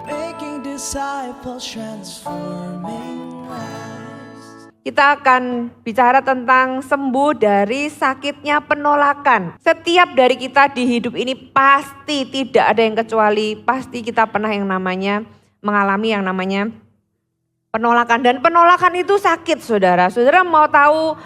making disciples, transforming lives. Kita akan bicara tentang sembuh dari sakitnya penolakan. Setiap dari kita di hidup ini pasti tidak ada yang kecuali, pasti kita pernah yang namanya mengalami yang namanya penolakan. Dan penolakan itu sakit, saudara. Saudara mau tahu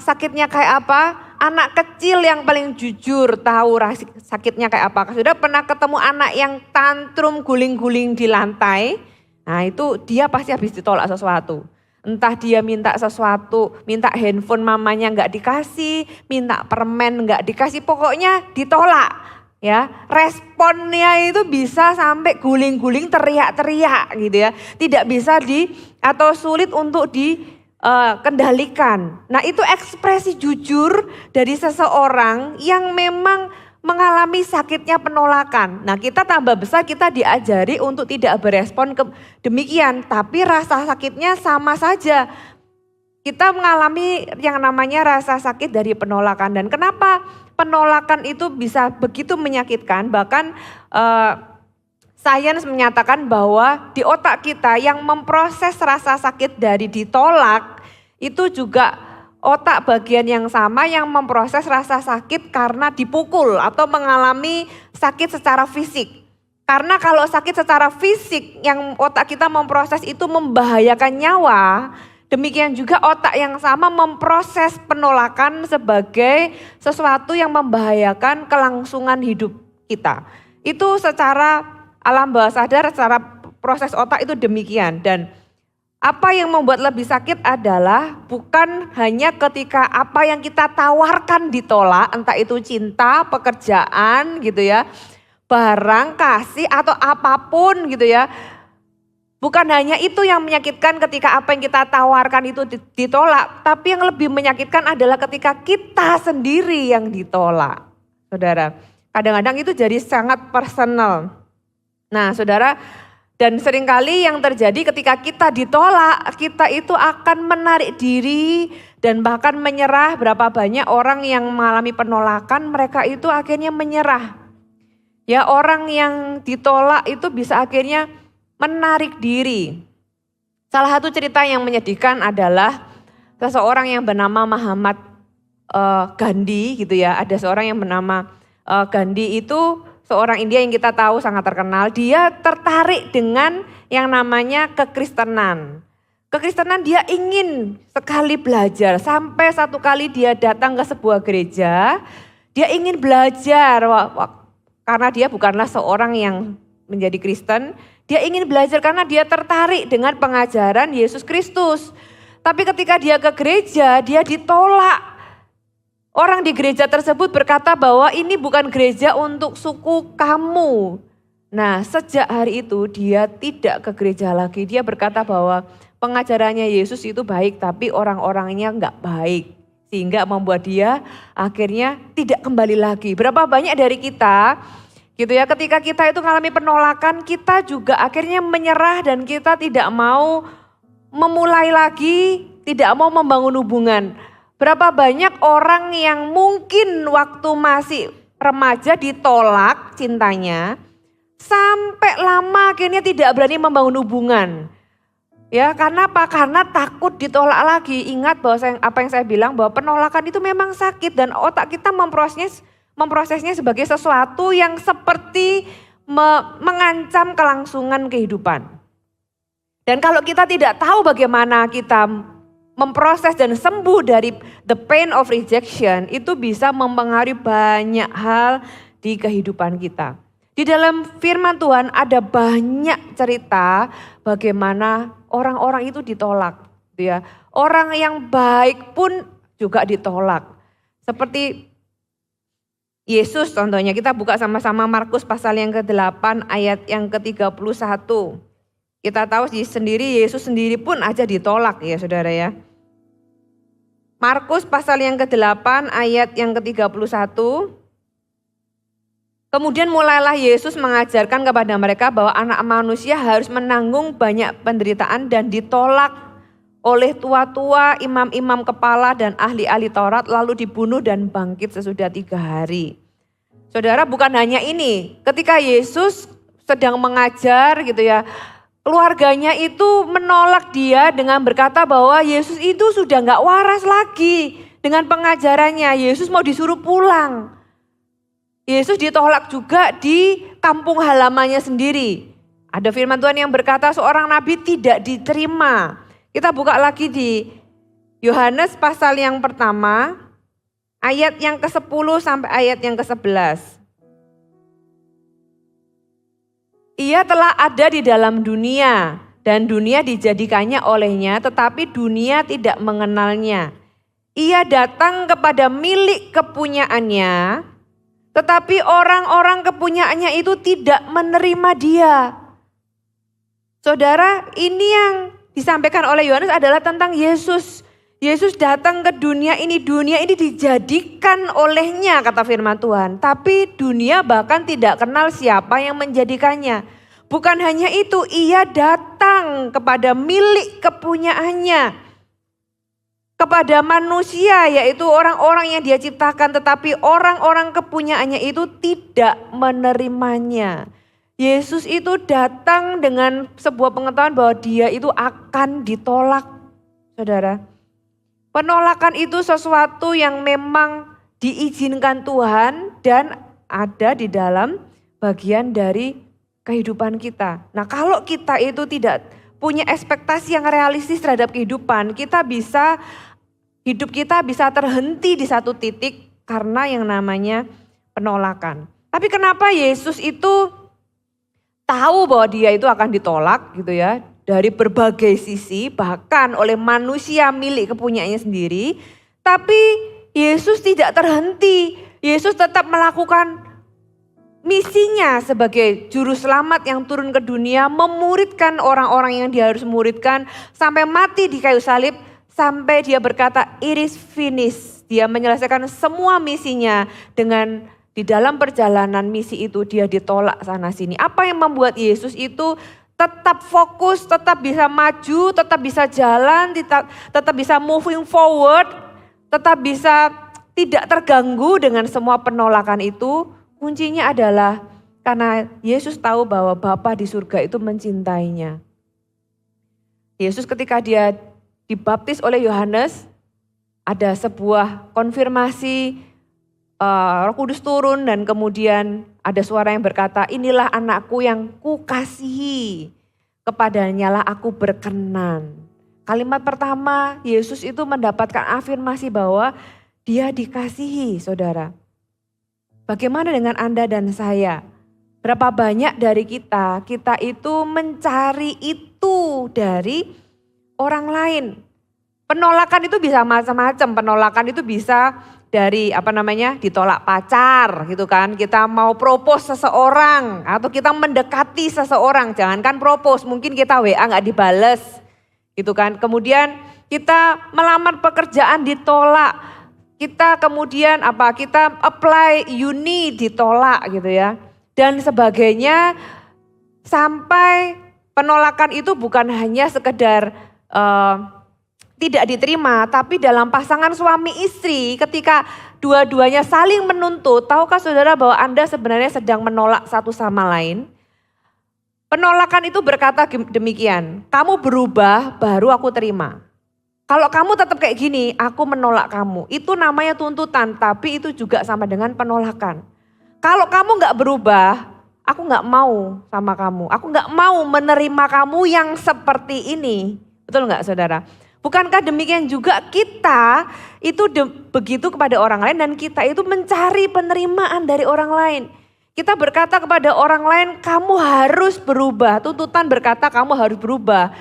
sakitnya kayak apa? Anak kecil yang paling jujur tahu sakitnya kayak apa. Sudah pernah ketemu anak yang tantrum guling-guling di lantai? Nah itu dia pasti habis ditolak sesuatu. Entah dia minta sesuatu, minta handphone mamanya nggak dikasih, minta permen nggak dikasih, pokoknya ditolak. Ya, responnya itu bisa sampai guling-guling teriak-teriak gitu ya. Tidak bisa atau sulit untuk kendalikan. Nah itu ekspresi jujur dari seseorang yang memang mengalami sakitnya penolakan. Nah kita tambah besar kita diajari untuk tidak berespon demikian. Tapi rasa sakitnya sama saja. Kita mengalami yang namanya rasa sakit dari penolakan. Dan kenapa penolakan itu bisa begitu menyakitkan? Bahkan sains menyatakan bahwa di otak kita yang memproses rasa sakit dari ditolak itu juga otak bagian yang sama yang memproses rasa sakit karena dipukul atau mengalami sakit secara fisik. Karena kalau sakit secara fisik yang otak kita memproses itu membahayakan nyawa, demikian juga otak yang sama memproses penolakan sebagai sesuatu yang membahayakan kelangsungan hidup kita. Itu secara alam bawah sadar, secara proses otak itu demikian. Dan apa yang membuat lebih sakit adalah bukan hanya ketika apa yang kita tawarkan ditolak, entah itu cinta, pekerjaan gitu ya, barang, kasih atau apapun gitu ya. Bukan hanya itu yang menyakitkan ketika apa yang kita tawarkan itu ditolak, tapi yang lebih menyakitkan adalah ketika kita sendiri yang ditolak. Saudara, kadang-kadang itu jadi sangat personal. Nah saudara, dan seringkali yang terjadi ketika kita ditolak, kita itu akan menarik diri dan bahkan menyerah. Berapa banyak orang yang mengalami penolakan, mereka itu akhirnya menyerah. Ya orang yang ditolak itu bisa akhirnya menarik diri. Salah satu cerita yang menyedihkan adalah seseorang yang bernama Muhammad Gandhi gitu ya. Ada seorang yang bernama Gandhi itu seorang India yang kita tahu sangat terkenal, dia tertarik dengan yang namanya kekristenan. Kekristenan dia ingin sekali belajar, sampai satu kali dia datang ke sebuah gereja, dia ingin belajar, karena dia bukanlah seorang yang menjadi Kristen, dia ingin belajar karena dia tertarik dengan pengajaran Yesus Kristus. Tapi ketika dia ke gereja, dia ditolak. Orang di gereja tersebut berkata bahwa ini bukan gereja untuk suku kamu. Nah sejak hari itu dia tidak ke gereja lagi. Dia berkata bahwa pengajarannya Yesus itu baik tapi orang-orangnya enggak baik. Sehingga membuat dia akhirnya tidak kembali lagi. Berapa banyak dari kita gitu ya, ketika kita itu mengalami penolakan kita juga akhirnya menyerah dan kita tidak mau memulai lagi, tidak mau membangun hubungan. Berapa banyak orang yang mungkin waktu masih remaja ditolak cintanya, sampai lama akhirnya tidak berani membangun hubungan. Ya karena apa? Karena takut ditolak lagi. Ingat bahwa apa yang saya bilang bahwa penolakan itu memang sakit dan otak kita memprosesnya sebagai sesuatu yang seperti mengancam kelangsungan kehidupan. Dan kalau kita tidak tahu bagaimana kita memproses dan sembuh dari the pain of rejection, itu bisa mempengaruhi banyak hal di kehidupan kita. Di dalam firman Tuhan ada banyak cerita bagaimana orang-orang itu ditolak. Gitu ya. Orang yang baik pun juga ditolak. Seperti Yesus contohnya, kita buka sama-sama Markus pasal yang ke-8 ayat yang ke-31. Kita tahu sendiri Yesus sendiri pun aja ditolak ya saudara ya. Markus pasal yang ke-8 ayat yang ke-31. Kemudian mulailah Yesus mengajarkan kepada mereka bahwa anak manusia harus menanggung banyak penderitaan dan ditolak oleh tua-tua, imam-imam kepala dan ahli-ahli Taurat lalu dibunuh dan bangkit sesudah 3 hari. Saudara bukan hanya ini, ketika Yesus sedang mengajar gitu ya. Keluarganya itu menolak dia dengan berkata bahwa Yesus itu sudah gak waras lagi dengan pengajarannya. Yesus mau disuruh pulang. Yesus ditolak juga di kampung halamannya sendiri. Ada firman Tuhan yang berkata seorang nabi tidak diterima. Kita buka lagi di Yohanes pasal yang pertama, ayat yang ke-10 sampai ayat yang ke-11. Ia telah ada di dalam dunia dan dunia dijadikannya olehnya, tetapi dunia tidak mengenalnya. Ia datang kepada milik kepunyaannya, tetapi orang-orang kepunyaannya itu tidak menerima dia. Saudara, ini yang disampaikan oleh Yohanes adalah tentang Yesus. Yesus datang ke dunia ini dijadikan olehnya kata firman Tuhan. Tapi dunia bahkan tidak kenal siapa yang menjadikannya. Bukan hanya itu, ia datang kepada milik kepunyaannya. Kepada manusia, yaitu orang-orang yang dia ciptakan, tetapi orang-orang kepunyaannya itu tidak menerimanya. Yesus itu datang dengan sebuah pengetahuan bahwa dia itu akan ditolak, saudara. Penolakan itu sesuatu yang memang diizinkan Tuhan dan ada di dalam bagian dari kehidupan kita. Nah, kalau kita itu tidak punya ekspektasi yang realistis terhadap kehidupan, hidup kita bisa terhenti di satu titik karena yang namanya penolakan. Tapi kenapa Yesus itu tahu bahwa dia itu akan ditolak gitu ya, dari berbagai sisi, bahkan oleh manusia milik kepunyaannya sendiri. Tapi Yesus tidak terhenti, Yesus tetap melakukan misinya sebagai juru selamat yang turun ke dunia, memuridkan orang-orang yang dia harus muridkan, sampai mati di kayu salib, sampai dia berkata, "It is finished." Dia menyelesaikan semua misinya dengan di dalam perjalanan misi itu dia ditolak sana sini. Apa yang membuat Yesus itu tetap fokus, tetap bisa maju, tetap bisa jalan, tetap bisa moving forward, tetap bisa tidak terganggu dengan semua penolakan itu? Kuncinya adalah karena Yesus tahu bahwa Bapa di surga itu mencintainya. Yesus ketika dia dibaptis oleh Yohanes, ada sebuah konfirmasi, Roh Kudus turun dan kemudian ada suara yang berkata, "Inilah anakku yang kukasihi, kepadanya lah aku berkenan." Kalimat pertama Yesus itu mendapatkan afirmasi bahwa dia dikasihi, saudara. Bagaimana dengan Anda dan saya? Berapa banyak dari kita itu mencari itu dari orang lain. Penolakan itu bisa macam-macam, penolakan itu bisa dari ditolak pacar gitu kan. Kita mau propose seseorang atau kita mendekati seseorang, jangankan propose, mungkin kita WA gak dibales gitu kan. Kemudian kita melamar pekerjaan ditolak, kita kemudian kita apply uni ditolak gitu ya. Dan sebagainya, sampai penolakan itu bukan hanya sekedar tidak diterima, tapi dalam pasangan suami istri ketika dua-duanya saling menuntut. Tahukah saudara bahwa Anda sebenarnya sedang menolak satu sama lain? Penolakan itu berkata demikian, "Kamu berubah baru aku terima. Kalau kamu tetap kayak gini, aku menolak kamu." Itu namanya tuntutan, tapi itu juga sama dengan penolakan. Kalau kamu gak berubah, aku gak mau sama kamu. Aku gak mau menerima kamu yang seperti ini. Betul gak saudara? Bukankah demikian juga kita itu begitu kepada orang lain dan kita itu mencari penerimaan dari orang lain. Kita berkata kepada orang lain, "Kamu harus berubah." Tuntutan berkata kamu harus berubah.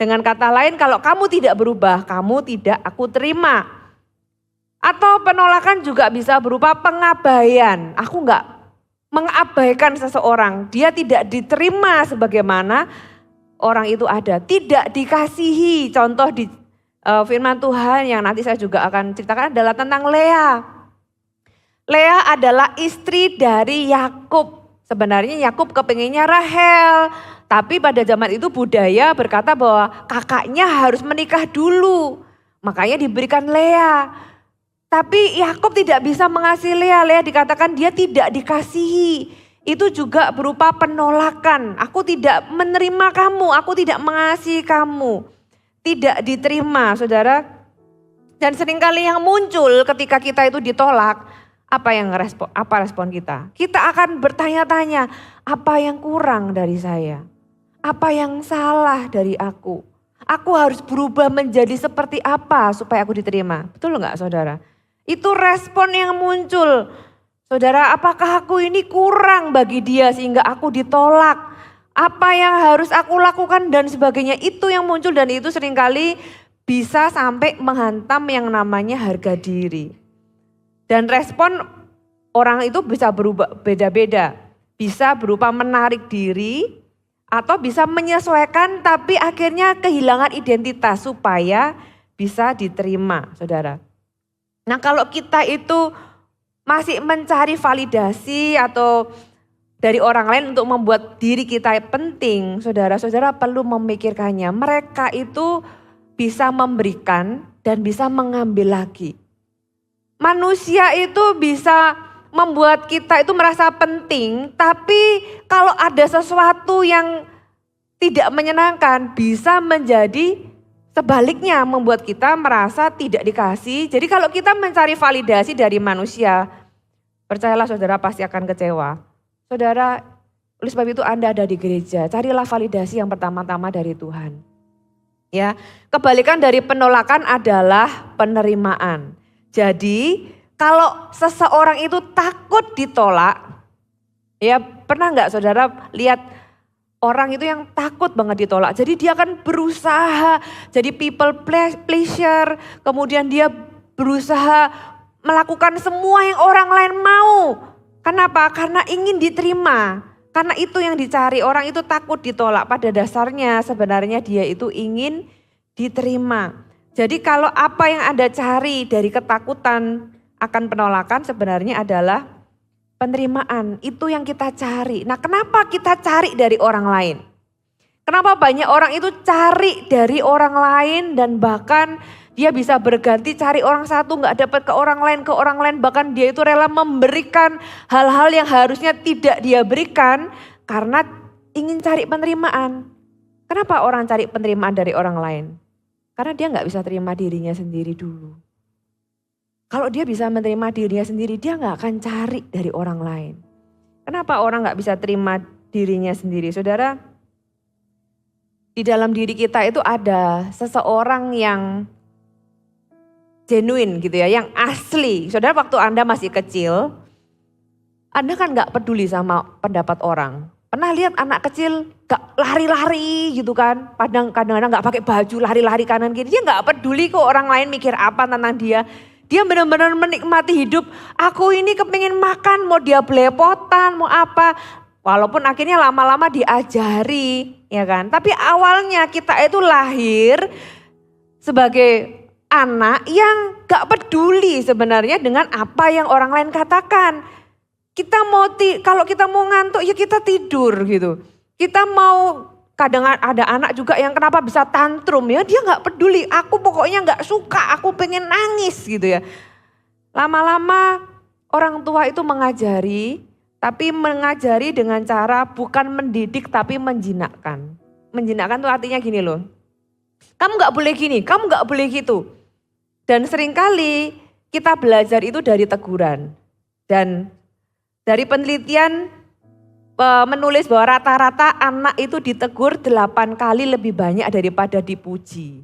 Dengan kata lain, kalau kamu tidak berubah, kamu tidak aku terima. Atau penolakan juga bisa berupa pengabaian. Aku enggak mengabaikan seseorang, dia tidak diterima sebagaimana orang itu ada, tidak dikasihi. Contoh di firman Tuhan yang nanti saya juga akan ceritakan adalah tentang Lea. Lea adalah istri dari Yakub. Sebenarnya Yakub kepengennya Rahel, tapi pada zaman itu budaya berkata bahwa kakaknya harus menikah dulu. Makanya diberikan Lea. Tapi Yakub tidak bisa mengasihi Lea. Lea dikatakan dia tidak dikasihi. itu juga berupa penolakan. Aku tidak menerima kamu, aku tidak mengasihi kamu. Tidak diterima, saudara. Dan seringkali yang muncul ketika kita itu ditolak, apa respon kita? Kita akan bertanya-tanya, apa yang kurang dari saya? Apa yang salah dari aku? Aku harus berubah menjadi seperti apa supaya aku diterima? Betul enggak saudara? Itu respon yang muncul. Saudara, apakah aku ini kurang bagi dia sehingga aku ditolak? Apa yang harus aku lakukan dan sebagainya, itu yang muncul dan itu seringkali bisa sampai menghantam yang namanya harga diri. Dan respon orang itu bisa berubah beda-beda. Bisa berupa menarik diri atau bisa menyesuaikan tapi akhirnya kehilangan identitas supaya bisa diterima, saudara. Nah, kalau kita itu masih mencari validasi atau dari orang lain untuk membuat diri kita penting, saudara-saudara perlu memikirkannya. Mereka itu bisa memberikan dan bisa mengambil lagi. Manusia itu bisa membuat kita itu merasa penting, tapi kalau ada sesuatu yang tidak menyenangkan bisa menjadi sebaliknya membuat kita merasa tidak dikasih. Jadi kalau kita mencari validasi dari manusia, percayalah saudara pasti akan kecewa. Saudara, oleh sebab itu Anda ada di gereja, carilah validasi yang pertama-tama dari Tuhan. Ya, kebalikan dari penolakan adalah penerimaan. Jadi kalau seseorang itu takut ditolak, ya pernah nggak saudara lihat orang itu yang takut banget ditolak. Jadi dia akan berusaha jadi people pleasure, kemudian dia berusaha melakukan semua yang orang lain mau. Kenapa? Karena ingin diterima. Karena itu yang dicari, orang itu takut ditolak. Pada dasarnya sebenarnya dia itu ingin diterima. Jadi kalau apa yang Anda cari dari ketakutan akan penolakan sebenarnya adalah penerimaan. Itu yang kita cari. Nah, kenapa kita cari dari orang lain? Kenapa banyak orang itu cari dari orang lain dan bahkan dia bisa berganti cari orang satu nggak dapat ke orang lain, bahkan dia itu rela memberikan hal-hal yang harusnya tidak dia berikan karena ingin cari penerimaan. Kenapa orang cari penerimaan dari orang lain? Karena dia nggak bisa terima dirinya sendiri dulu. Kalau dia bisa menerima dirinya sendiri, dia nggak akan cari dari orang lain. Kenapa orang nggak bisa terima dirinya sendiri? Saudara, di dalam diri kita itu ada seseorang yang genuine gitu ya, yang asli. Saudara, waktu Anda masih kecil, Anda kan nggak peduli sama pendapat orang. Pernah lihat anak kecil gak lari-lari gitu kan, kadang-kadang gak pakai baju lari-lari kanan kiri, dia gak peduli kok orang lain mikir apa tentang dia. Dia benar-benar menikmati hidup, aku ini kepingin makan, mau dia belepotan, mau apa. Walaupun akhirnya lama-lama diajari ya kan. Tapi awalnya kita itu lahir sebagai anak yang gak peduli sebenarnya dengan apa yang orang lain katakan. Kalau kita mau ngantuk ya kita tidur gitu. Kita mau, kadang ada anak juga yang kenapa bisa tantrum ya, dia gak peduli, aku pokoknya gak suka, aku pengen nangis gitu ya. Lama-lama orang tua itu mengajari, tapi mengajari dengan cara bukan mendidik tapi menjinakkan. Menjinakkan itu artinya gini loh, kamu gak boleh gini, kamu gak boleh gitu. Dan seringkali kita belajar itu dari teguran. Dan dari penelitian menulis bahwa rata-rata anak itu ditegur 8 kali lebih banyak daripada dipuji.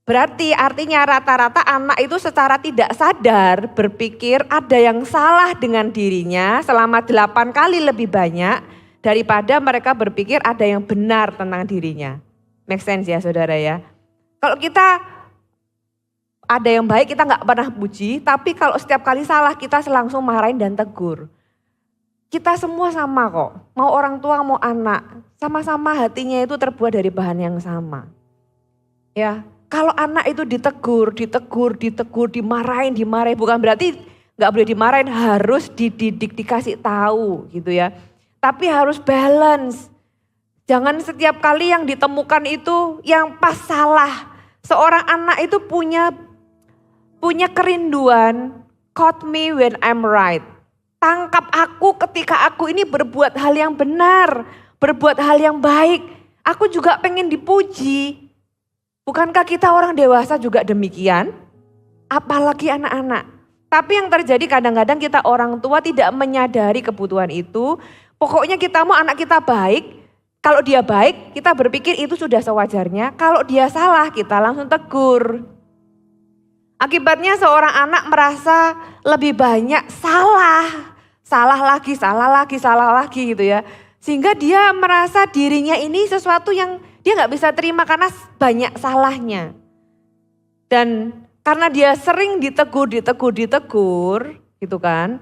Berarti artinya rata-rata anak itu secara tidak sadar berpikir ada yang salah dengan dirinya selama 8 kali lebih banyak daripada mereka berpikir ada yang benar tentang dirinya. Make sense ya saudara ya. Kalau kita ada yang baik kita gak pernah puji, tapi kalau setiap kali salah kita langsung marahin dan tegur. Kita semua sama kok, mau orang tua mau anak, sama-sama hatinya itu terbuat dari bahan yang sama. Ya, kalau anak itu ditegur, dimarahin, bukan berarti gak boleh dimarahin, harus dididik, dikasih tahu gitu ya. Tapi harus balance, jangan setiap kali yang ditemukan itu yang pas salah. Seorang anak itu punya kerinduan, caught me when I'm right. Tangkap aku ketika aku ini berbuat hal yang benar, berbuat hal yang baik. Aku juga pengen dipuji. Bukankah kita orang dewasa juga demikian? Apalagi anak-anak. Tapi yang terjadi kadang-kadang kita orang tua tidak menyadari kebutuhan itu. Pokoknya kita mau anak kita baik. Kalau dia baik, kita berpikir itu sudah sewajarnya. Kalau dia salah, kita langsung tegur. Akibatnya seorang anak merasa lebih banyak salah lagi gitu ya. Sehingga dia merasa dirinya ini sesuatu yang dia gak bisa terima karena banyak salahnya. Dan karena dia sering ditegur gitu kan.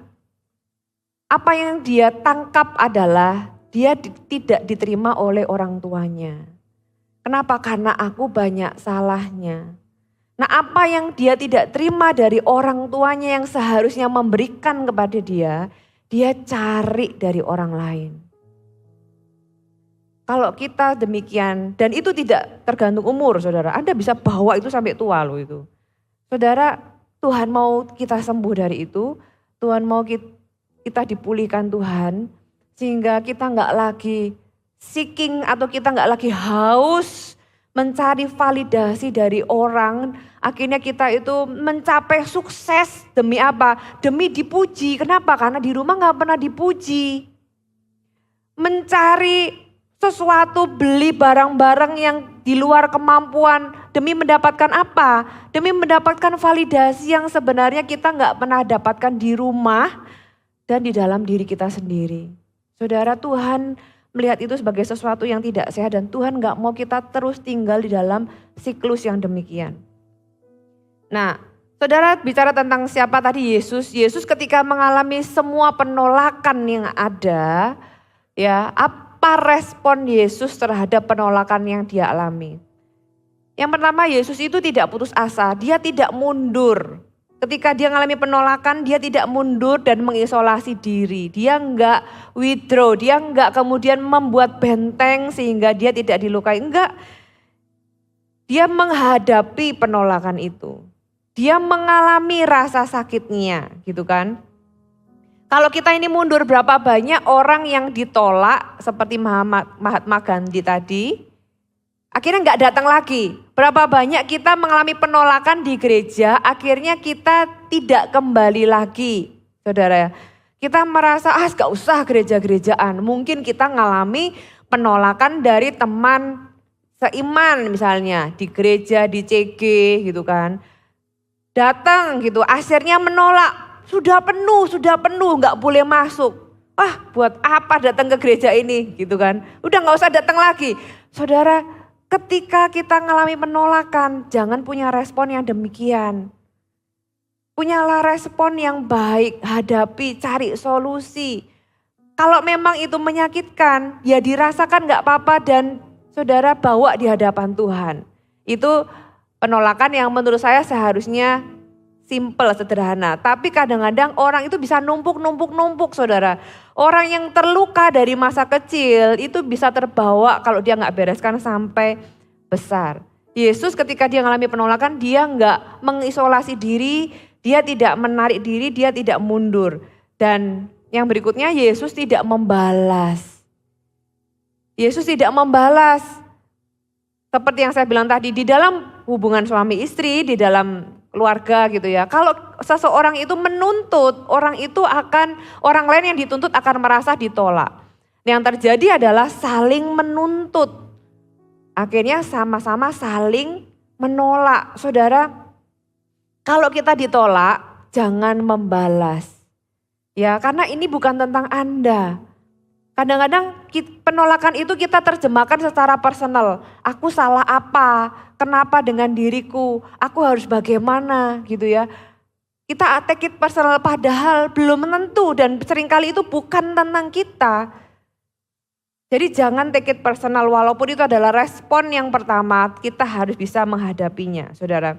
Apa yang dia tangkap adalah dia tidak diterima oleh orang tuanya. Kenapa? Karena aku banyak salahnya. Nah, apa yang dia tidak terima dari orang tuanya yang seharusnya memberikan kepada dia cari dari orang lain. Kalau kita demikian, dan itu tidak tergantung umur saudara, Anda bisa bawa itu sampai tua loh itu. Saudara, Tuhan mau kita sembuh dari itu, Tuhan mau kita dipulihkan Tuhan, sehingga kita nggak lagi seeking atau kita nggak lagi haus mencari validasi dari orang. Akhirnya kita itu mencapai sukses demi apa? Demi dipuji. Kenapa? Karena di rumah nggak pernah dipuji. Mencari sesuatu, beli barang-barang yang di luar kemampuan. Demi mendapatkan apa? Demi mendapatkan validasi yang sebenarnya kita nggak pernah dapatkan di rumah dan di dalam diri kita sendiri. Saudara, Tuhan melihat itu sebagai sesuatu yang tidak sehat dan Tuhan gak mau kita terus tinggal di dalam siklus yang demikian. Nah, saudara bicara tentang siapa tadi Yesus. Yesus ketika mengalami semua penolakan yang ada, ya, apa respon Yesus terhadap penolakan yang dia alami? Yang pertama, Yesus itu tidak putus asa, dia tidak mundur. Ketika dia mengalami penolakan, dia tidak mundur dan mengisolasi diri. Dia enggak withdraw, dia enggak kemudian membuat benteng sehingga dia tidak dilukai. Enggak, dia menghadapi penolakan itu. Dia mengalami rasa sakitnya gitu kan. Kalau kita ini mundur, berapa banyak orang yang ditolak seperti Mahatma Gandhi tadi, akhirnya enggak datang lagi. Berapa banyak kita mengalami penolakan di gereja, akhirnya kita tidak kembali lagi. Saudara ya, kita merasa gak usah gereja-gerejaan. Mungkin kita ngalami penolakan dari teman seiman misalnya, di gereja, di CG gitu kan. Datang gitu, akhirnya menolak, sudah penuh, gak boleh masuk. Buat apa datang ke gereja ini gitu kan. Udah gak usah datang lagi. Saudara, ketika kita mengalami penolakan, jangan punya respon yang demikian. Punyalah respon yang baik, hadapi, cari solusi. Kalau memang itu menyakitkan, ya dirasakan gak apa-apa dan saudara bawa di hadapan Tuhan. Itu penolakan yang menurut saya seharusnya simple, sederhana. Tapi kadang-kadang orang itu bisa numpuk saudara. Orang yang terluka dari masa kecil itu bisa terbawa kalau dia gak bereskan sampai besar. Yesus ketika dia mengalami penolakan, dia gak mengisolasi diri, dia tidak menarik diri, dia tidak mundur. Dan yang berikutnya Yesus tidak membalas. Yesus tidak membalas. Seperti yang saya bilang tadi, di dalam hubungan suami istri, di dalam keluarga gitu ya. Kalau seseorang itu menuntut, orang lain yang dituntut akan merasa ditolak. Yang terjadi adalah saling menuntut. Akhirnya sama-sama saling menolak. Saudara, kalau kita ditolak, jangan membalas. Ya, karena ini bukan tentang Anda. Kadang-kadang penolakan itu kita terjemahkan secara personal. Aku salah apa? Kenapa dengan diriku? Aku harus bagaimana gitu ya. Kita take it personal padahal belum menentu dan seringkali itu bukan tentang kita. Jadi jangan take it personal walaupun itu adalah respon yang pertama, kita harus bisa menghadapinya, saudara.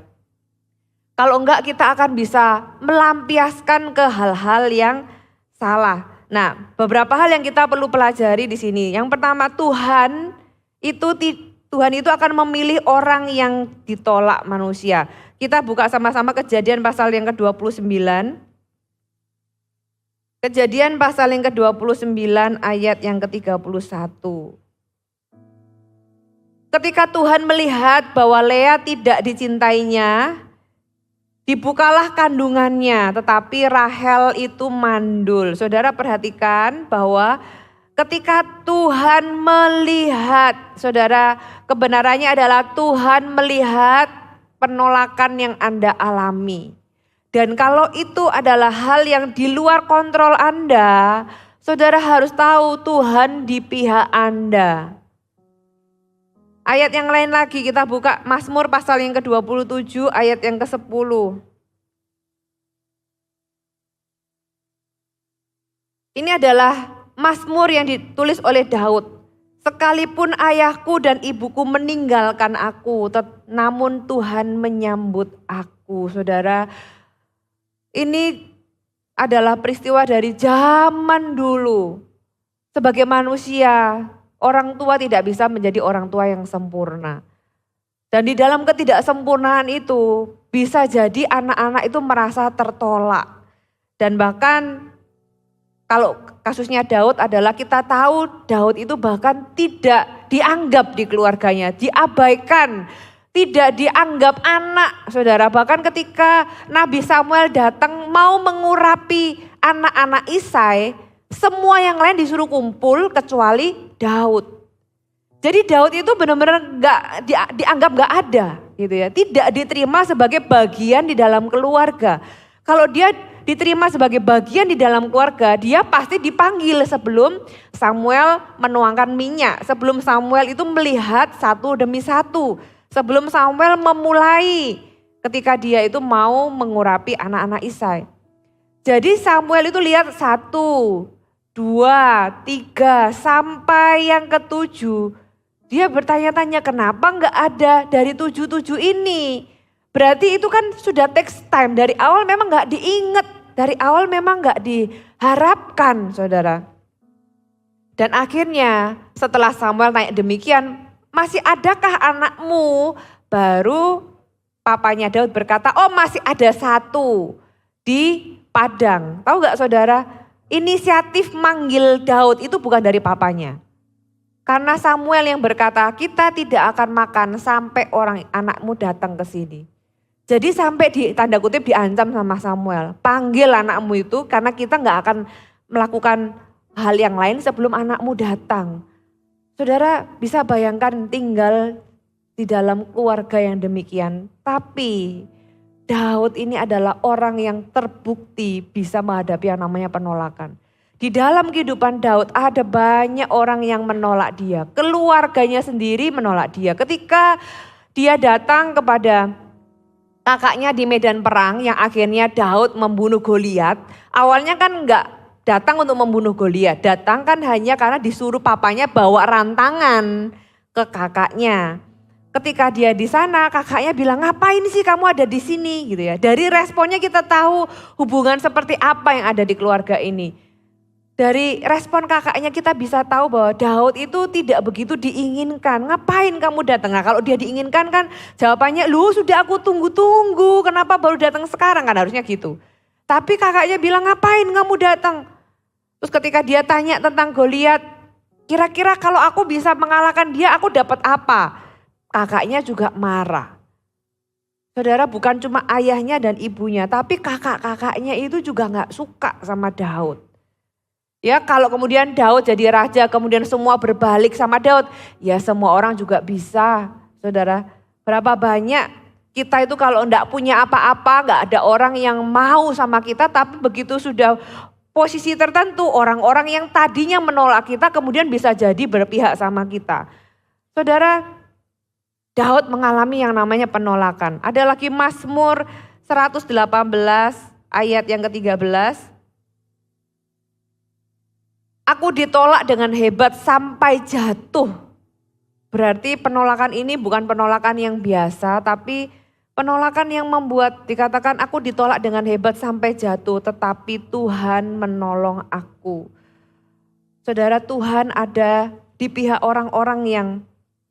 Kalau enggak kita akan bisa melampiaskan ke hal-hal yang salah. Nah, beberapa hal yang kita perlu pelajari di sini. Yang pertama, Tuhan itu akan memilih orang yang ditolak manusia. Kita buka sama-sama Kejadian pasal yang ke-29. Kejadian pasal yang ke-29 ayat yang ke-31. Ketika Tuhan melihat bahwa Lea tidak dicintainya, dibukalah kandungannya, tetapi Rahel itu mandul. Saudara perhatikan bahwa ketika Tuhan melihat, saudara, kebenarannya adalah Tuhan melihat penolakan yang Anda alami. Dan kalau itu adalah hal yang di luar kontrol Anda, saudara harus tahu Tuhan di pihak Anda. Ayat yang lain lagi kita buka Mazmur pasal yang ke-27 ayat yang ke-10. Ini adalah Mazmur yang ditulis oleh Daud. Sekalipun ayahku dan ibuku meninggalkan aku, namun Tuhan menyambut aku. Saudara, ini adalah peristiwa dari zaman dulu. Sebagai manusia, orang tua tidak bisa menjadi orang tua yang sempurna. Dan di dalam ketidaksempurnaan itu bisa jadi anak-anak itu merasa tertolak. Dan bahkan kalau kasusnya Daud adalah kita tahu Daud itu bahkan tidak dianggap di keluarganya, diabaikan, tidak dianggap anak. Saudara, bahkan ketika Nabi Samuel datang mau mengurapi anak-anak Isai, semua yang lain disuruh kumpul kecuali Daud. Jadi Daud itu benar-benar dianggap nggak ada, gitu ya. Tidak diterima sebagai bagian di dalam keluarga. Kalau dia diterima sebagai bagian di dalam keluarga, dia pasti dipanggil sebelum Samuel menuangkan minyak, sebelum Samuel itu melihat satu demi satu, sebelum Samuel memulai ketika dia itu mau mengurapi anak-anak Isai. Jadi Samuel itu lihat 1, 2, 3, sampai yang ke-7. Dia bertanya-tanya kenapa enggak ada dari 7 ini. Berarti itu kan sudah takes time. Dari awal memang enggak diingat. Dari awal memang enggak diharapkan, saudara. Dan akhirnya setelah Samuel tanya demikian, masih adakah anakmu? Baru papanya Daud berkata, oh masih ada 1 di Padang. Tahu enggak saudara? Inisiatif manggil Daud itu bukan dari papanya. Karena Samuel yang berkata, kita tidak akan makan sampai anakmu datang ke sini. Jadi sampai di tanda kutip diancam sama Samuel. Panggil anakmu itu karena kita nggak akan melakukan hal yang lain sebelum anakmu datang. Saudara bisa bayangkan tinggal di dalam keluarga yang demikian. Tapi Daud ini adalah orang yang terbukti bisa menghadapi yang namanya penolakan. Di dalam kehidupan Daud ada banyak orang yang menolak dia. Keluarganya sendiri menolak dia. Ketika dia datang kepada kakaknya di medan perang yang akhirnya Daud membunuh Goliat. Awalnya kan enggak datang untuk membunuh Goliat. Datang kan hanya karena disuruh papanya bawa rantangan ke kakaknya. Ketika dia di sana, kakaknya bilang, ngapain sih kamu ada di sini gitu ya. Dari responnya kita tahu hubungan seperti apa yang ada di keluarga ini. Dari respon kakaknya kita bisa tahu bahwa Daud itu tidak begitu diinginkan. Ngapain kamu datang? Nah, kalau dia diinginkan kan jawabannya, lu sudah aku tunggu-tunggu, kenapa baru datang sekarang? Kan harusnya gitu. Tapi kakaknya bilang, ngapain kamu datang? Terus ketika dia tanya tentang Goliat, kira-kira kalau aku bisa mengalahkan dia, aku dapat apa? Kakaknya juga marah. Saudara, bukan cuma ayahnya dan ibunya, tapi kakak-kakaknya itu juga gak suka sama Daud. Ya, kalau kemudian Daud jadi raja, kemudian semua berbalik sama Daud, ya semua orang juga bisa. Saudara, berapa banyak kita itu kalau enggak punya apa-apa, gak ada orang yang mau sama kita, tapi begitu sudah posisi tertentu, orang-orang yang tadinya menolak kita kemudian bisa jadi berpihak sama kita. Saudara, Daud mengalami yang namanya penolakan. Ada lagi Mazmur 118 ayat yang ke-13. Aku ditolak dengan hebat sampai jatuh. Berarti penolakan ini bukan penolakan yang biasa, tapi penolakan yang membuat dikatakan aku ditolak dengan hebat sampai jatuh, tetapi Tuhan menolong aku. Saudara, Tuhan ada di pihak orang-orang yang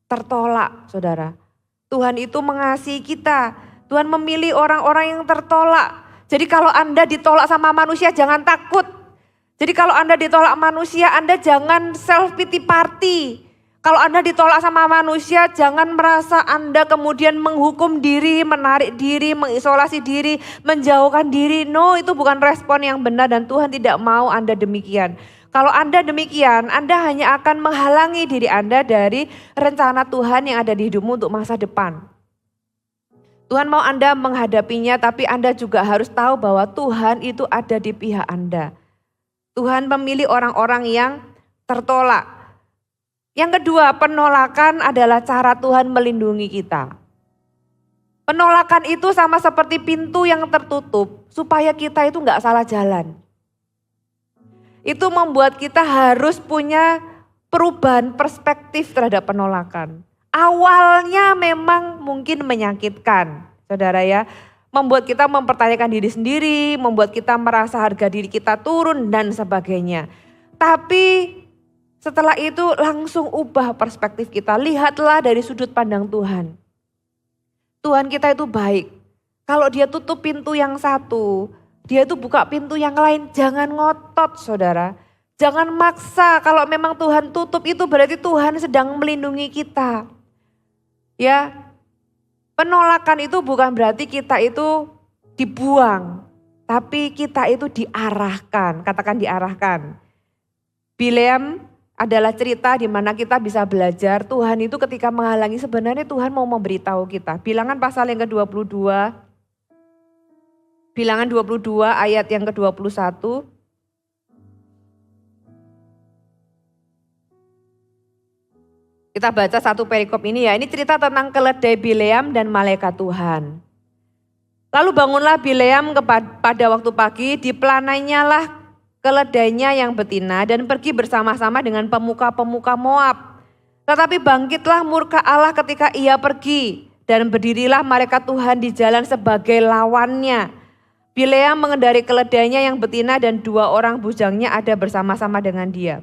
tertolak, saudara. Tuhan itu mengasihi kita. Tuhan memilih orang-orang yang tertolak. Jadi kalau Anda ditolak sama manusia jangan takut. Jadi kalau Anda ditolak manusia, Anda jangan self pity party. Kalau Anda ditolak sama manusia, jangan merasa Anda kemudian menghukum diri, menarik diri, mengisolasi diri, menjauhkan diri. No, itu bukan respon yang benar dan Tuhan tidak mau Anda demikian. Kalau Anda demikian, Anda hanya akan menghalangi diri Anda dari rencana Tuhan yang ada di hidupmu untuk masa depan. Tuhan mau Anda menghadapinya, tapi Anda juga harus tahu bahwa Tuhan itu ada di pihak Anda. Tuhan memilih orang-orang yang tertolak. Yang kedua, penolakan adalah cara Tuhan melindungi kita. Penolakan itu sama seperti pintu yang tertutup supaya kita itu nggak salah jalan. Itu membuat kita harus punya perubahan perspektif terhadap penolakan. Awalnya memang mungkin menyakitkan, saudara ya. Membuat kita mempertanyakan diri sendiri, membuat kita merasa harga diri kita turun dan sebagainya. Tapi setelah itu langsung ubah perspektif kita. Lihatlah dari sudut pandang Tuhan. Tuhan kita itu baik. Kalau dia tutup pintu yang satu, dia itu buka pintu yang lain. Jangan ngotot saudara. Jangan maksa. Kalau memang Tuhan tutup itu berarti Tuhan sedang melindungi kita. Ya, penolakan itu bukan berarti kita itu dibuang. Tapi kita itu diarahkan. Katakan diarahkan. Bileam adalah cerita di mana kita bisa belajar Tuhan itu ketika menghalangi sebenarnya Tuhan mau memberitahu kita. Bilangan pasal yang ke-22. Bilangan 22 ayat yang ke-21. Kita baca satu perikop ini ya. Ini cerita tentang keledai Bileam dan malaikat Tuhan. Lalu bangunlah Bileam pada waktu pagi, dipelanainya keledainya yang betina dan pergi bersama-sama dengan pemuka-pemuka Moab. Tetapi bangkitlah murka Allah ketika ia pergi dan berdirilah malaikat Tuhan di jalan sebagai lawannya. Bileam mengendari keledainya yang betina dan 2 orang bujangnya ada bersama-sama dengan dia.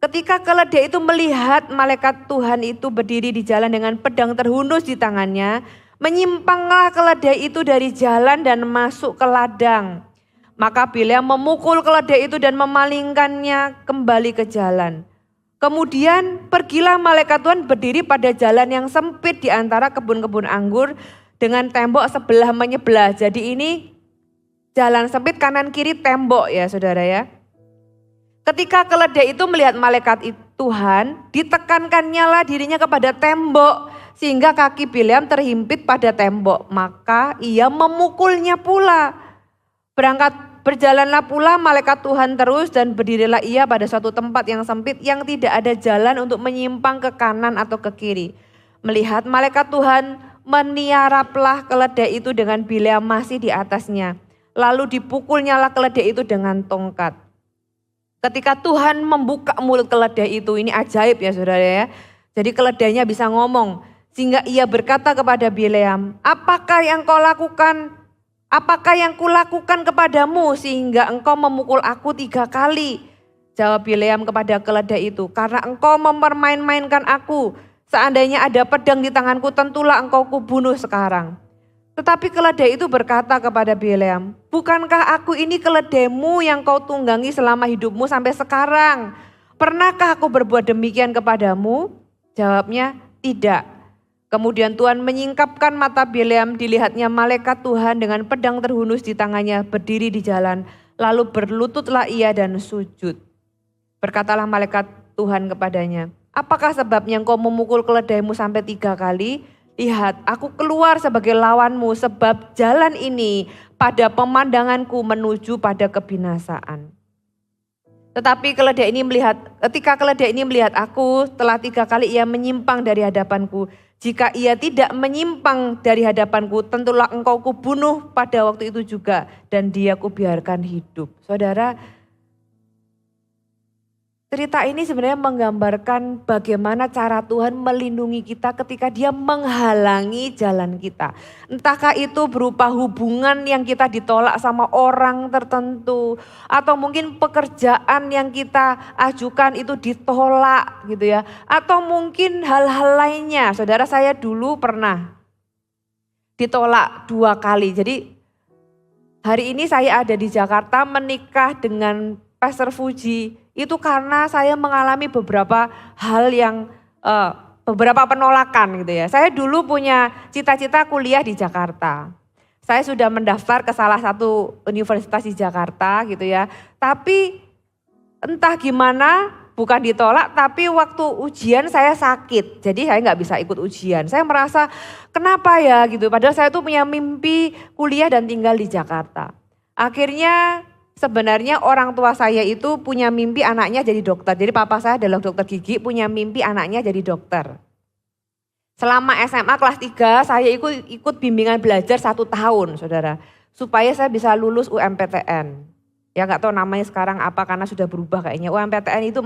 Ketika keledai itu melihat malaikat Tuhan itu berdiri di jalan dengan pedang terhunus di tangannya, menyimpanglah keledai itu dari jalan dan masuk ke ladang. Maka Bileam memukul keledai itu dan memalingkannya kembali ke jalan. Kemudian pergilah malaikat Tuhan berdiri pada jalan yang sempit di antara kebun-kebun anggur dengan tembok sebelah menyebelah. Jadi ini jalan sempit kanan kiri tembok ya saudara ya. Ketika keledai itu melihat malaikat Tuhan, ditekankannya lah dirinya kepada tembok sehingga kaki Bileam terhimpit pada tembok. Maka ia memukulnya pula. Berjalanlah pula malaikat Tuhan terus dan berdirilah ia pada suatu tempat yang sempit yang tidak ada jalan untuk menyimpang ke kanan atau ke kiri. Melihat malaikat Tuhan meniaraplah keledai itu dengan Bileam masih di atasnya. Lalu dipukulnyalah keledai itu dengan tongkat. Ketika Tuhan membuka mulut keledai itu, ini ajaib ya saudara ya. Jadi keledainya bisa ngomong. Sehingga ia berkata kepada Bileam, apakah yang kau lakukan? Apakah yang kulakukan kepadamu sehingga engkau memukul aku 3 kali? Jawab Bileam kepada keledai itu, karena engkau mempermain-mainkan aku. Seandainya ada pedang di tanganku tentulah engkau kubunuh sekarang. Tetapi keledai itu berkata kepada Bileam, bukankah aku ini keledaimu yang kau tunggangi selama hidupmu sampai sekarang? Pernahkah aku berbuat demikian kepadamu? Jawabnya, tidak. Kemudian Tuhan menyingkapkan mata Bileam, dilihatnya malaikat Tuhan dengan pedang terhunus di tangannya berdiri di jalan. Lalu berlututlah ia dan sujud. Berkatalah malaikat Tuhan kepadanya, apakah sebabnya engkau memukul keledaimu sampai 3 kali? Lihat, aku keluar sebagai lawanmu sebab jalan ini pada pemandanganku menuju pada kebinasaan. Tetapi ketika keledai ini melihat aku, telah 3 kali ia menyimpang dari hadapanku. Jika ia tidak menyimpang dari hadapanku, tentulah engkau kubunuh pada waktu itu juga dan dia kubiarkan hidup. Saudara, cerita ini sebenarnya menggambarkan bagaimana cara Tuhan melindungi kita ketika dia menghalangi jalan kita. Entahkah itu berupa hubungan yang kita ditolak sama orang tertentu. Atau mungkin pekerjaan yang kita ajukan itu ditolak gitu ya. Atau mungkin hal-hal lainnya. Saudara, saya dulu pernah ditolak 2 kali. Jadi hari ini saya ada di Jakarta menikah dengan Pastor Fuji, itu karena saya mengalami beberapa hal yang beberapa penolakan gitu ya. Saya dulu punya cita-cita kuliah di Jakarta. Saya sudah mendaftar ke salah satu universitas di Jakarta gitu ya. Tapi entah gimana bukan ditolak, tapi waktu ujian saya sakit. Jadi saya nggak bisa ikut ujian. Saya merasa kenapa ya gitu. Padahal saya tuh punya mimpi kuliah dan tinggal di Jakarta. Akhirnya sebenarnya orang tua saya itu punya mimpi anaknya jadi dokter. Jadi papa saya adalah dokter gigi, punya mimpi anaknya jadi dokter. Selama SMA kelas 3 saya ikut bimbingan belajar 1 tahun saudara. Supaya saya bisa lulus UMPTN. Ya nggak tahu namanya sekarang apa karena sudah berubah kayaknya. UMPTN itu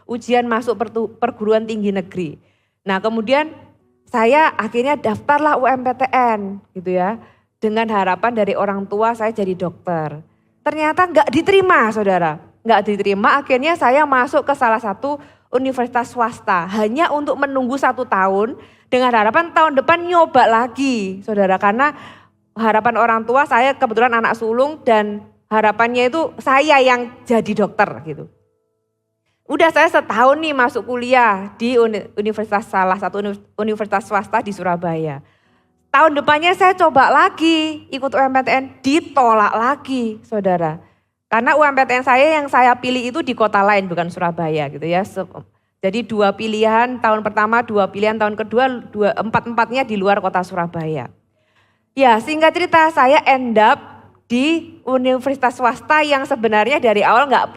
ujian masuk perguruan tinggi negeri. Nah kemudian saya akhirnya daftarlah UMPTN gitu ya. Dengan harapan dari orang tua saya jadi dokter. Ternyata nggak diterima saudara. Nggak diterima, akhirnya saya masuk ke salah satu universitas swasta. Hanya untuk menunggu 1 tahun dengan harapan tahun depan nyoba lagi saudara. Karena harapan orang tua saya kebetulan anak sulung dan harapannya itu saya yang jadi dokter gitu. Udah saya setahun nih masuk kuliah di universitas salah satu universitas swasta di Surabaya. Tahun depannya saya coba lagi ikut UMPTN, ditolak lagi saudara. Karena UMPTN saya yang saya pilih itu di kota lain bukan Surabaya gitu ya. Jadi 2 pilihan tahun pertama, 2 pilihan tahun kedua, 4-4-nya di luar kota Surabaya. Ya singkat cerita saya end up di universitas swasta yang sebenarnya dari awal nggak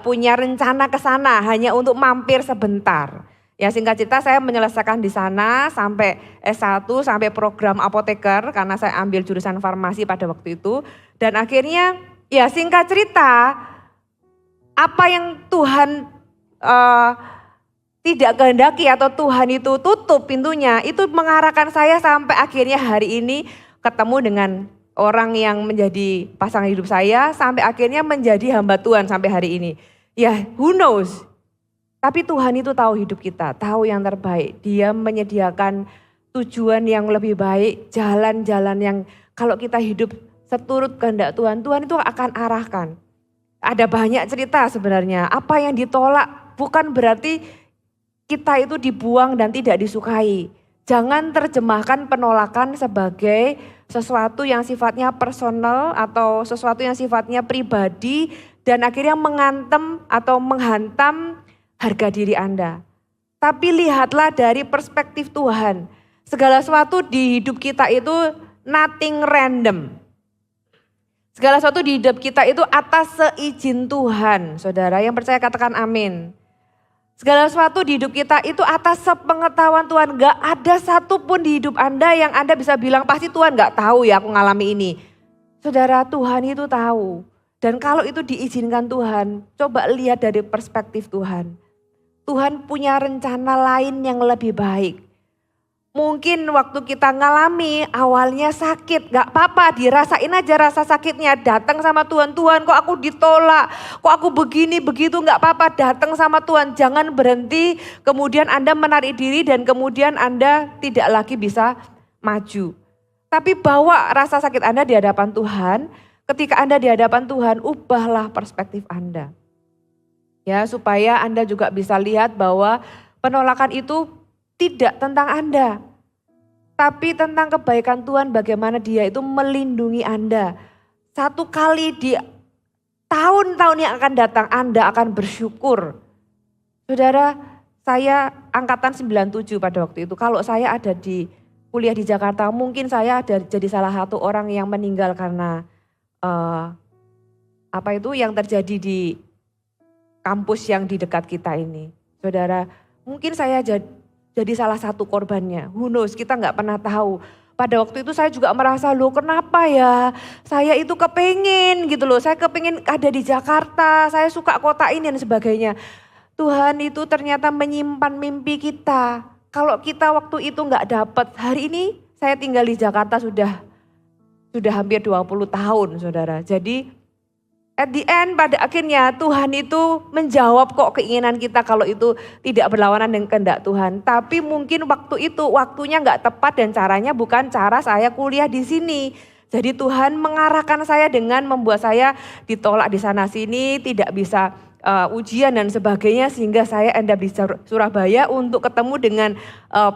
punya rencana ke sana, hanya untuk mampir sebentar. Ya singkat cerita saya menyelesaikan di sana sampai S1 sampai program apoteker karena saya ambil jurusan farmasi pada waktu itu. Dan akhirnya ya singkat cerita apa yang Tuhan tidak kehendaki atau Tuhan itu tutup pintunya itu mengarahkan saya sampai akhirnya hari ini ketemu dengan orang yang menjadi pasangan hidup saya sampai akhirnya menjadi hamba Tuhan sampai hari ini. Ya who knows. Tapi Tuhan itu tahu hidup kita, tahu yang terbaik. Dia menyediakan tujuan yang lebih baik, jalan-jalan yang kalau kita hidup seturut kehendak Tuhan, Tuhan itu akan arahkan. Ada banyak cerita sebenarnya, apa yang ditolak bukan berarti kita itu dibuang dan tidak disukai. Jangan terjemahkan penolakan sebagai sesuatu yang sifatnya personal atau sesuatu yang sifatnya pribadi dan akhirnya mengantem atau menghantam harga diri Anda. Tapi lihatlah dari perspektif Tuhan. Segala sesuatu di hidup kita itu nothing random. Segala sesuatu di hidup kita itu atas seizin Tuhan. Saudara yang percaya katakan amin. Segala sesuatu di hidup kita itu atas sepengetahuan Tuhan. Gak ada satupun di hidup Anda yang Anda bisa bilang pasti Tuhan gak tahu ya aku ngalami ini. Saudara Tuhan itu tahu. Dan kalau itu diizinkan Tuhan, coba lihat dari perspektif Tuhan. Tuhan punya rencana lain yang lebih baik. Mungkin waktu kita ngalami awalnya sakit, gak apa-apa dirasain aja rasa sakitnya. Datang sama Tuhan, Tuhan kok aku ditolak, kok aku begini begitu gak apa-apa datang sama Tuhan. Jangan berhenti kemudian Anda menarik diri dan kemudian Anda tidak lagi bisa maju. Tapi bawa rasa sakit Anda di hadapan Tuhan, ketika Anda di hadapan Tuhan ubahlah perspektif Anda. Ya, supaya Anda juga bisa lihat bahwa penolakan itu tidak tentang Anda. Tapi tentang kebaikan Tuhan bagaimana Dia itu melindungi Anda. 1 kali di tahun-tahun yang akan datang Anda akan bersyukur. Saudara, saya angkatan 97 pada waktu itu. Kalau saya ada di kuliah di Jakarta mungkin saya ada jadi salah satu orang yang meninggal karena yang terjadi di kampus yang di dekat kita ini. Saudara, mungkin saya jadi salah satu korbannya. Who knows, kita nggak pernah tahu. Pada waktu itu saya juga merasa, loh kenapa ya saya itu kepengen gitu loh. Saya kepengen ada di Jakarta, saya suka kota ini dan sebagainya. Tuhan itu ternyata menyimpan mimpi kita. Kalau kita waktu itu nggak dapat, hari ini saya tinggal di Jakarta sudah hampir 20 tahun saudara. Jadi at the end pada akhirnya Tuhan itu menjawab kok keinginan kita kalau itu tidak berlawanan dengan kehendak Tuhan. Tapi mungkin waktu itu waktunya nggak tepat dan caranya bukan cara saya kuliah di sini. Jadi Tuhan mengarahkan saya dengan membuat saya ditolak di sana sini, tidak bisa ujian dan sebagainya, sehingga saya endap di Surabaya untuk ketemu dengan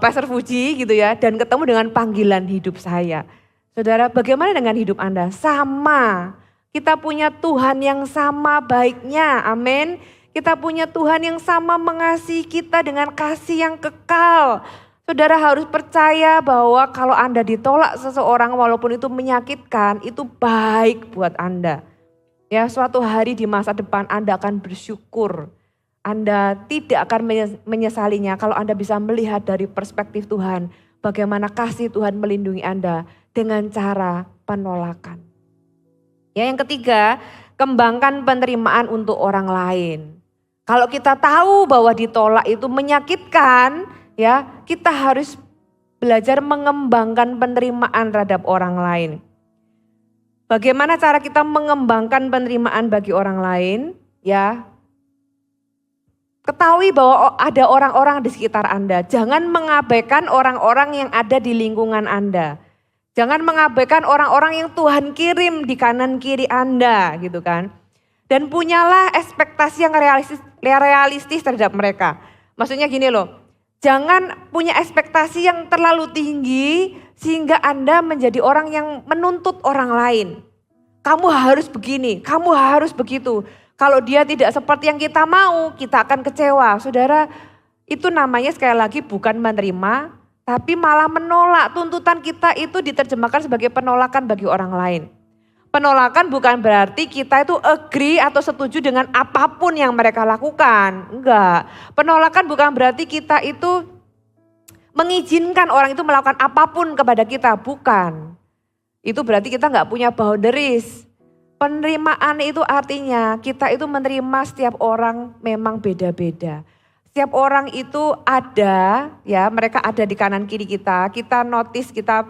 Pastor Fuji gitu ya, dan ketemu dengan panggilan hidup saya. Saudara, bagaimana dengan hidup Anda? Sama, kita punya Tuhan yang sama baiknya, amin. Kita punya Tuhan yang sama mengasihi kita dengan kasih yang kekal. Saudara harus percaya bahwa kalau Anda ditolak seseorang walaupun itu menyakitkan, itu baik buat Anda. Ya, suatu hari di masa depan Anda akan bersyukur. Anda tidak akan menyesalinya kalau Anda bisa melihat dari perspektif Tuhan. Bagaimana kasih Tuhan melindungi Anda dengan cara penolakan. Ya, yang ketiga, kembangkan penerimaan untuk orang lain. Kalau kita tahu bahwa ditolak itu menyakitkan, ya, kita harus belajar mengembangkan penerimaan terhadap orang lain. Bagaimana cara kita mengembangkan penerimaan bagi orang lain? Ya, ketahui bahwa ada orang-orang di sekitar Anda. Jangan mengabaikan orang-orang yang ada di lingkungan Anda. Jangan mengabaikan orang-orang yang Tuhan kirim di kanan kiri Anda, gitu kan. Dan punyalah ekspektasi yang realistis terhadap mereka. Maksudnya gini loh, jangan punya ekspektasi yang terlalu tinggi sehingga Anda menjadi orang yang menuntut orang lain. Kamu harus begini, kamu harus begitu. Kalau dia tidak seperti yang kita mau, kita akan kecewa. Saudara, itu namanya sekali lagi bukan menerima, tapi malah menolak. Tuntutan kita itu diterjemahkan sebagai penolakan bagi orang lain. Penolakan bukan berarti kita itu agree atau setuju dengan apapun yang mereka lakukan. Enggak. Penolakan bukan berarti kita itu mengizinkan orang itu melakukan apapun kepada kita. Bukan. Itu berarti kita enggak punya boundaries. Penerimaan itu artinya kita itu menerima setiap orang memang beda-beda. Setiap orang itu ada, ya mereka ada di kanan kiri kita notice, kita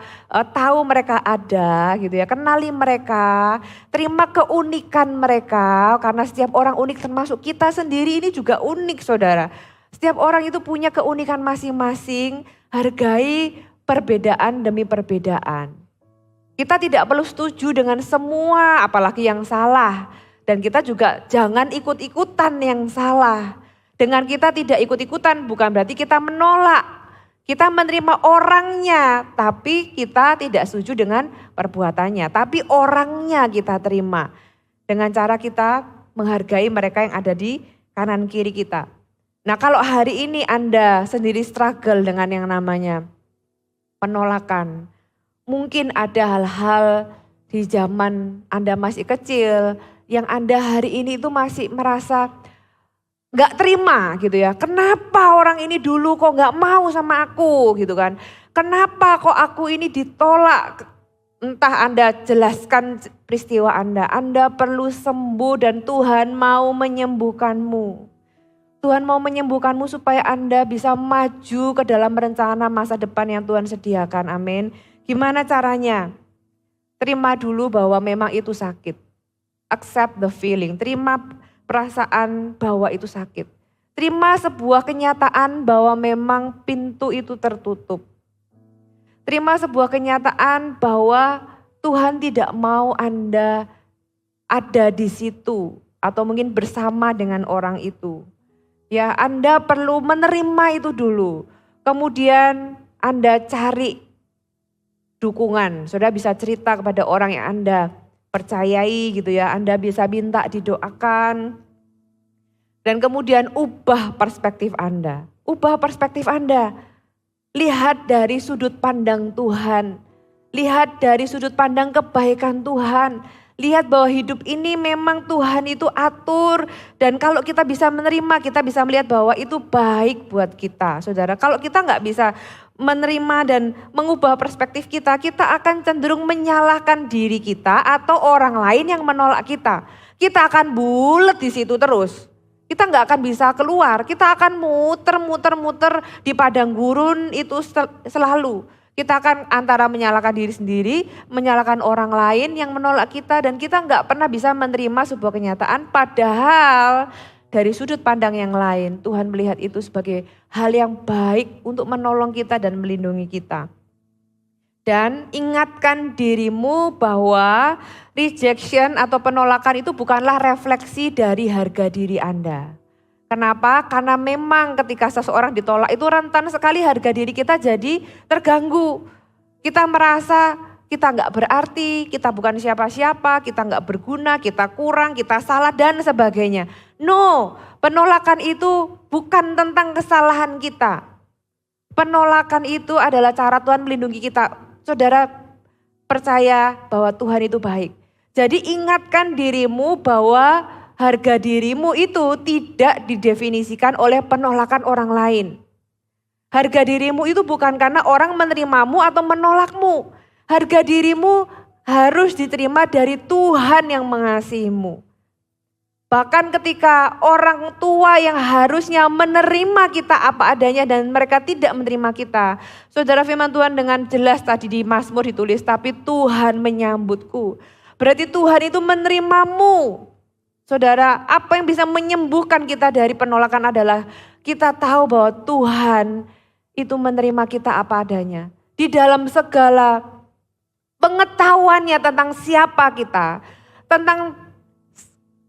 tahu mereka ada gitu ya, kenali mereka, terima keunikan mereka karena setiap orang unik termasuk kita sendiri ini juga unik saudara. Setiap orang itu punya keunikan masing-masing, hargai perbedaan demi perbedaan. Kita tidak perlu setuju dengan semua apalagi yang salah dan kita juga jangan ikut-ikutan yang salah. Dengan kita tidak ikut-ikutan bukan berarti kita menolak. Kita menerima orangnya tapi kita tidak setuju dengan perbuatannya. Tapi orangnya kita terima. Dengan cara kita menghargai mereka yang ada di kanan kiri kita. Nah kalau hari ini Anda sendiri struggle dengan yang namanya penolakan. Mungkin ada hal-hal di zaman Anda masih kecil yang Anda hari ini itu masih merasa gak terima gitu ya. Kenapa orang ini dulu kok gak mau sama aku gitu kan. Kenapa kok aku ini ditolak. Entah Anda jelaskan peristiwa Anda perlu sembuh dan Tuhan mau menyembuhkanmu. Tuhan mau menyembuhkanmu supaya Anda bisa maju ke dalam rencana masa depan yang Tuhan sediakan. Amin. Gimana caranya? Terima dulu bahwa memang itu sakit. Accept the feeling. Terima perasaan bahwa itu sakit. Terima sebuah kenyataan bahwa memang pintu itu tertutup. Terima sebuah kenyataan bahwa Tuhan tidak mau Anda ada di situ atau mungkin bersama dengan orang itu. Ya, Anda perlu menerima itu dulu. Kemudian Anda cari dukungan. Saudara bisa cerita kepada orang yang Anda percayai gitu ya, Anda bisa minta didoakan. Dan kemudian ubah perspektif Anda. Ubah perspektif Anda. Lihat dari sudut pandang Tuhan. Lihat dari sudut pandang kebaikan Tuhan. Lihat bahwa hidup ini memang Tuhan itu atur. Dan kalau kita bisa menerima, kita bisa melihat bahwa itu baik buat kita. Saudara, kalau kita nggak bisa menerima dan mengubah perspektif kita, kita akan cenderung menyalahkan diri kita atau orang lain yang menolak kita. Kita akan bulet di situ terus. Kita nggak akan bisa keluar, kita akan muter di padang gurun itu selalu. Kita akan antara menyalahkan diri sendiri, menyalahkan orang lain yang menolak kita dan kita nggak pernah bisa menerima sebuah kenyataan padahal dari sudut pandang yang lain, Tuhan melihat itu sebagai hal yang baik untuk menolong kita dan melindungi kita. Dan ingatkan dirimu bahwa rejection atau penolakan itu bukanlah refleksi dari harga diri Anda. Kenapa? Karena memang ketika seseorang ditolak itu rentan sekali harga diri kita jadi terganggu. Kita merasa kita nggak berarti, kita bukan siapa-siapa, kita nggak berguna, kita kurang, kita salah dan sebagainya. No, penolakan itu bukan tentang kesalahan kita. Penolakan itu adalah cara Tuhan melindungi kita. Saudara percaya bahwa Tuhan itu baik. Jadi ingatkan dirimu bahwa harga dirimu itu tidak didefinisikan oleh penolakan orang lain. Harga dirimu itu bukan karena orang menerimamu atau menolakmu. Harga dirimu harus diterima dari Tuhan yang mengasihimu. Bahkan ketika orang tua yang harusnya menerima kita apa adanya dan mereka tidak menerima kita. Saudara, firman Tuhan dengan jelas tadi di Mazmur ditulis, tapi Tuhan menyambutku. Berarti Tuhan itu menerimamu. Saudara, apa yang bisa menyembuhkan kita dari penolakan adalah kita tahu bahwa Tuhan itu menerima kita apa adanya. Di dalam segala pengetahuannya tentang siapa kita, tentang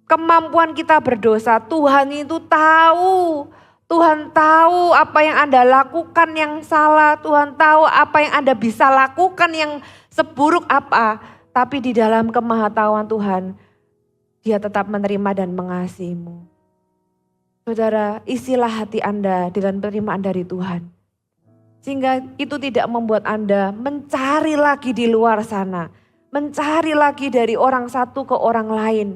kemampuan kita berdosa, Tuhan itu tahu. Tuhan tahu apa yang Anda lakukan yang salah. Tuhan tahu apa yang Anda bisa lakukan yang seburuk apa. Tapi di dalam kemahatauan Tuhan, Dia tetap menerima dan mengasihimu. Saudara, isilah hati Anda dengan penerimaan dari Tuhan. Sehingga itu tidak membuat Anda mencari lagi di luar sana. Mencari lagi dari orang satu ke orang lain.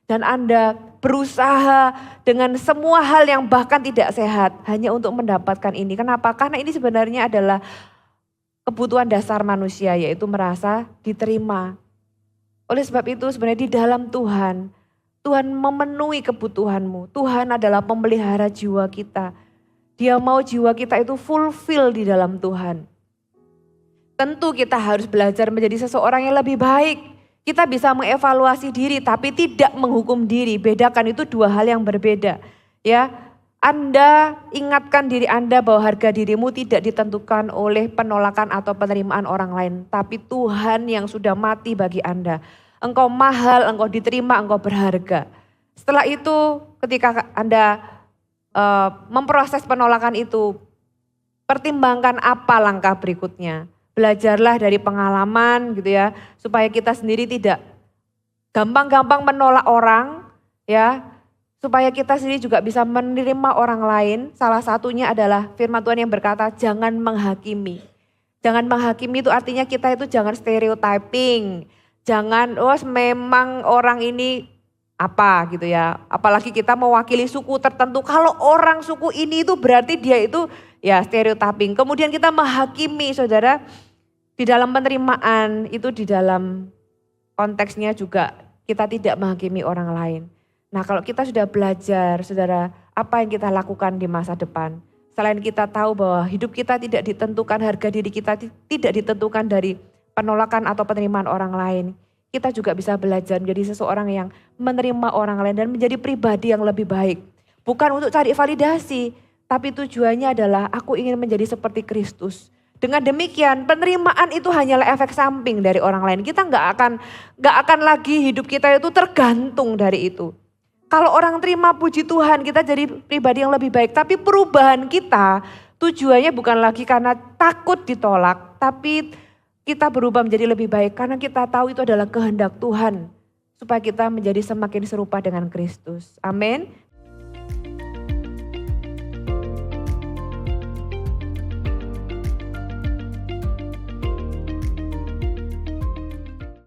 Dan Anda berusaha dengan semua hal yang bahkan tidak sehat hanya untuk mendapatkan ini. Kenapa? Karena ini sebenarnya adalah kebutuhan dasar manusia, yaitu merasa diterima. Oleh sebab itu sebenarnya di dalam Tuhan, Tuhan memenuhi kebutuhanmu. Tuhan adalah pemelihara jiwa kita. Dia mau jiwa kita itu fulfill di dalam Tuhan. Tentu kita harus belajar menjadi seseorang yang lebih baik. Kita bisa mengevaluasi diri tapi tidak menghukum diri. Bedakan itu dua hal yang berbeda. Ya, Anda ingatkan diri Anda bahwa harga dirimu tidak ditentukan oleh penolakan atau penerimaan orang lain. Tapi Tuhan yang sudah mati bagi Anda. Engkau mahal, engkau diterima, engkau berharga. Setelah itu ketika Anda memproses penolakan itu, pertimbangkan apa langkah berikutnya. Belajarlah dari pengalaman gitu ya, supaya kita sendiri tidak gampang-gampang menolak orang ya, supaya kita sendiri juga bisa menerima orang lain. Salah satunya adalah firman Tuhan yang berkata jangan menghakimi. Jangan menghakimi itu artinya kita itu jangan stereotyping. Jangan, memang orang ini apa gitu ya. Apalagi kita mewakili suku tertentu. Kalau orang suku ini itu berarti dia itu ya stereotyping. Kemudian kita menghakimi, saudara. Di dalam penerimaan itu di dalam konteksnya juga kita tidak menghakimi orang lain. Nah kalau kita sudah belajar, saudara, apa yang kita lakukan di masa depan. Selain kita tahu bahwa hidup kita tidak ditentukan, harga diri kita tidak ditentukan dari penolakan atau penerimaan orang lain. Kita juga bisa belajar menjadi seseorang yang menerima orang lain dan menjadi pribadi yang lebih baik. Bukan untuk cari validasi, tapi tujuannya adalah aku ingin menjadi seperti Kristus. Dengan demikian penerimaan itu hanyalah efek samping dari orang lain. Kita nggak akan lagi hidup kita itu tergantung dari itu. Kalau orang terima puji Tuhan kita jadi pribadi yang lebih baik. Tapi perubahan kita tujuannya bukan lagi karena takut ditolak. Tapi kita berubah menjadi lebih baik karena kita tahu itu adalah kehendak Tuhan. Supaya kita menjadi semakin serupa dengan Kristus. Amin.